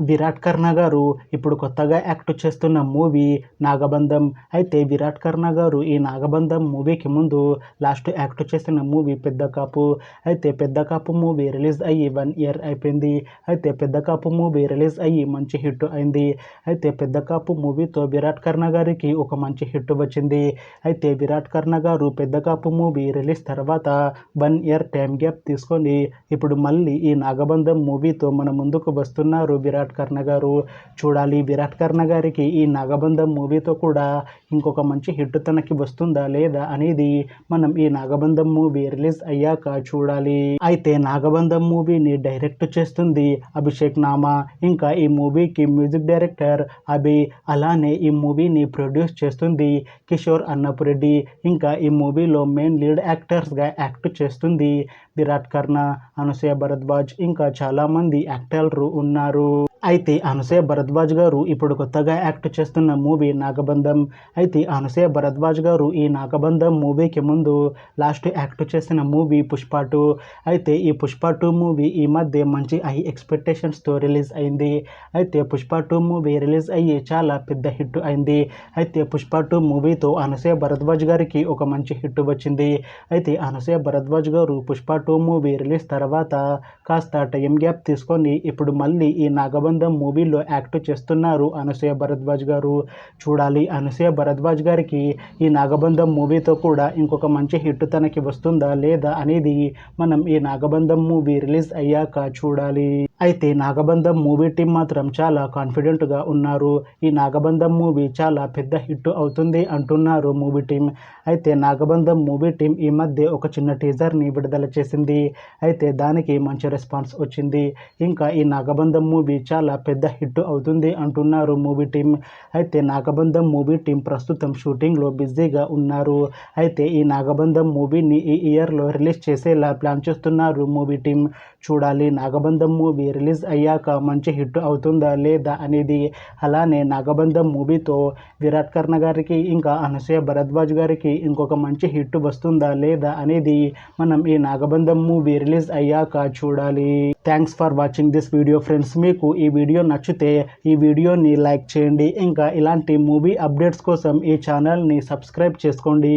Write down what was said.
విరాట్ కర్ణ గారు ఇప్పుడు కొత్తగా యాక్ట్ చేస్తున్న మూవీ నాగబంధం. అయితే విరాట్ కర్ణ గారు ఈ నాగబంధం మూవీకి ముందు లాస్ట్ యాక్ట్ చేసిన మూవీ పెద్ద కాపు. అయితే పెద్ద కాపు మూవీ రిలీజ్ అయ్యి 1 ఇయర్ అయిపోయింది. అయితే పెద్ద కాపు మూవీ రిలీజ్ అయ్యి మంచి హిట్ అయింది. అయితే పెద్ద కాపు మూవీతో విరాట్ కర్ణ గారికి ఒక మంచి హిట్ వచ్చింది. అయితే విరాట్ కర్ణ గారు పెద్ద కాపు మూవీ రిలీజ్ తర్వాత 1 ఇయర్ టైం గ్యాప్ తీసుకొని ఇప్పుడు మళ్ళీ ఈ నాగబంధం మూవీతో మన ముందుకు వస్తున్నారు విరాట్ కర్ణ గారు. చూడాలి విరాట్ కర్ణ గారికి ఈ నాగబంధం మూవీతో కూడా ఇంకొక మంచి హిట్ తనకి వస్తుందా లేదా అనేది మనం ఈ నాగబంధం మూవీ రిలీజ్ అయ్యాక చూడాలి. అయితే నాగబంధం మూవీని డైరెక్ట్ చేస్తుంది అభిషేక్ నామా. ఇంకా ఈ మూవీకి మ్యూజిక్ డైరెక్టర్ అభి. అలానే ఈ మూవీని ప్రొడ్యూస్ చేస్తుంది కిషోర్ అన్నపురెడ్డి. ఇంకా ఈ మూవీలో మెయిన్ లీడ్ యాక్టర్స్గా యాక్ట్ చేస్తుంది విరాట్ కర్ణ, అనసూయ భరద్వాజ్, ఇంకా చాలామంది యాక్టర్లు ఉన్నారు. అయితే అనసూయ భరద్వాజ్ గారు ఇప్పుడు కొత్తగా యాక్ట్ చేస్తున్న మూవీ నాగబంధం. అయితే అనసూయ భరద్వాజ్ గారు ఈ నాగబంధం మూవీకి ముందు లాస్ట్ యాక్ట్ చేసిన మూవీ పుష్ప 2. అయితే ఈ పుష్ప 2 మూవీ ఈ మధ్య మంచి హై ఎక్స్పెక్టేషన్స్తో రిలీజ్ అయింది. అయితే పుష్ప 2 మూవీ రిలీజ్ అయ్యి చాలా పెద్ద హిట్ అయింది. అయితే పుష్ప 2 మూవీతో అనసూయ భరద్వాజ్ గారికి ఒక మంచి హిట్ వచ్చింది. అయితే అనసూయ భరద్వాజ్ గారు పుష్ప 2 మూవీ రిలీజ్ తర్వాత కాస్త టైం గ్యాప్ తీసుకొని ఇప్పుడు మళ్ళీ ఈ నాగబంధం మూవీలో యాక్ట్ చేస్తున్నారు అనసూయ భరద్వాజ్ గారు. చూడాలి అనసూయ భరద్వాజ్ గారికి ఈ నాగబంధం మూవీతో కూడా ఇంకొక మంచి హిట్ తనకి వస్తుందా లేదా అనేది మనం ఈ నాగబంధం మూవీ రిలీజ్ అయ్యాక చూడాలి. అయితే నాగబంధం మూవీ టీం మాత్రం చాలా కాన్ఫిడెంట్గా ఉన్నారు. ఈ నాగబంధం మూవీ చాలా పెద్ద హిట్ అవుతుంది అంటున్నారు మూవీ టీం. అయితే నాగబంధం మూవీ టీం ఈ మధ్య ఒక చిన్న టీజర్ని విడుదల చేసింది. అయితే దానికి మంచి రెస్పాన్స్ వచ్చింది. ఇంకా ఈ నాగబంధం మూవీ చాలా పెద్ద హిట్ అవుతుంది అంటున్నారు మూవీ టీం. అయితే నాగబంధం మూవీ టీం ప్రస్తుతం షూటింగ్లో బిజీగా ఉన్నారు. అయితే ఈ నాగబంధం మూవీని ఈ ఇయర్లో రిలీజ్ చేసేలా ప్లాన్ చేస్తున్నారు మూవీ టీం. చూడాలి నాగబంధం మూవీ రిలీజ్ అయ్యాక మంచి హిట్ అవుతుందా లేదా అనేది. అలానే నాగబంధం మూవీతో విరాట్ కర్ణ గారికి ఇంకా అనసూయ భరద్వాజ్ గారికి ఇంకొక మంచి హిట్ వస్తుందా లేదా అనేది మనం ఈ నాగబంధం మూవీ రిలీజ్ అయ్యాక చూడాలి. Thanks for watching this video friends. మీకు ఈ వీడియో నచ్చితే ఈ వీడియోని లైక్ చేయండి. ఇంకా ఇలాంటి మూవీ అప్డేట్స్ కోసం ఈ ఛానల్ని సబ్స్క్రైబ్ చేసుకోండి.